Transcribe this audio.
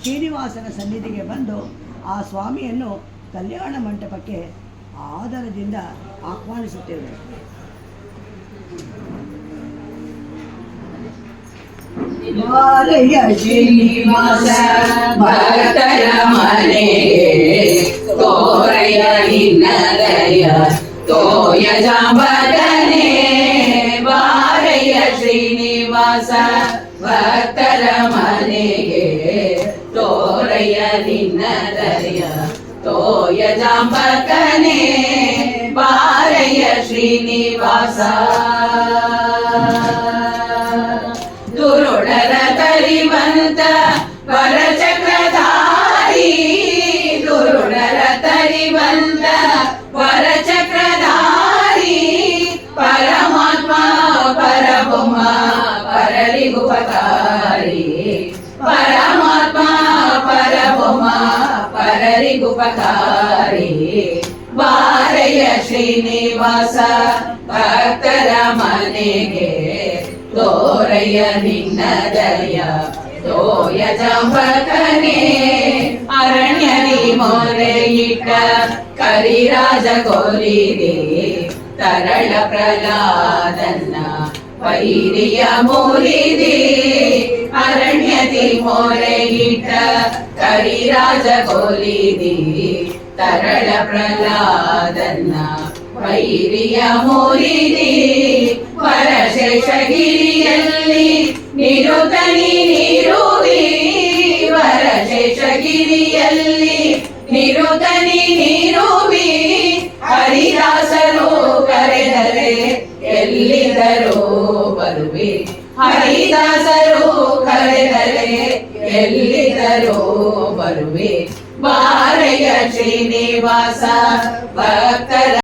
ಶ್ರೀನಿವಾಸನ ಸನ್ನಿಧಿಗೆ ಬಂದು ಆ ಸ್ವಾಮಿಯನ್ನು ಕಲ್ಯಾಣ ಮಂಟಪಕ್ಕೆ ಆದರದಿಂದ ಆಹ್ವಾನಿಸುತ್ತೇವೆ. ಬಾರಯ್ಯ ಶ್ರೀನಿವಾಸ ಭಕ್ತರ ಮನೆಗೆ ತೋರಯ್ಯ ನಿನ್ನ ದಯ ತೋಯ ಜಾಂಬಕನೇ. ಬಾರಯ್ಯ ಶ್ರೀನಿವಾಸ ಭಕ್ತರ ಮನೆಗೆ ತೋರಯ್ಯ ನಿನ್ನ ದಯ ತೋಯ ಜಾಂಬಕನೇ. ಬಾರಯ್ಯ ಶ್ರೀನಿವಾಸ ದುರುಡರ ತರಿವಂತ ವರಚಕ್ರಧಾರಿ. ದುರುಡರ ತರಿವಂತ ವರಚಕ್ರಧಾರಿ. ಪರಮಾತ್ಮ ಪರಬ್ರಹ್ಮ ಪರರಿಗುಪಕಾರಿ. ಪರಮಾತ್ಮ ಪರಬ್ರಹ್ಮ ಪರರಿಗುಪಕಾರಿ. ಬಾರಯ್ಯ ಶ್ರೀನಿವಾಸ ಭಕ್ತರ ಮನೆಗೆ ತೋರಯ್ಯ ನಿನ್ನ ದಯ ತೋಯ ಜಾಂಬಕನೇ. ಅರಣ್ಯದಿ ಮೊರೆಯಿಟ್ಟ ಕರಿರಾಜ ಕೊರಿದೆ ತರಳ ಪ್ರಹ್ಲಾದನ್ನ ವೈರಿಯ ಮುರಿದೆ. ಅರಣ್ಯದಿ ಮೊರೆಯಿಟ್ಟ ಕರಿರಾಜ ಕೊರಿದೆ ತರಳ ಪ್ರಹ್ಲಾದನ್ನ ವೈರಿಯ ಮುರಿದೆ. ವರಶೇಷಗಿರಿಯಲ್ಲಿ ನಿರುತನಿ ನಿರುವಿ. ವರಶೇಷಗಿರಿಯಲ್ಲಿ ನಿರುತನಿ ನಿರುವಿ. ಹರಿದಾಸರು ಕರೆದರೆ ಎಲ್ಲಿದ್ದರೂ ಬರುವೆ. ಹರಿದಾಸರು ಕರೆದರೆ ಎಲ್ಲಿದ್ದರೂ ಬರುವೆ. ಬಾರಯ್ಯ ಶ್ರೀನಿವಾಸ ಭಕ್ತರ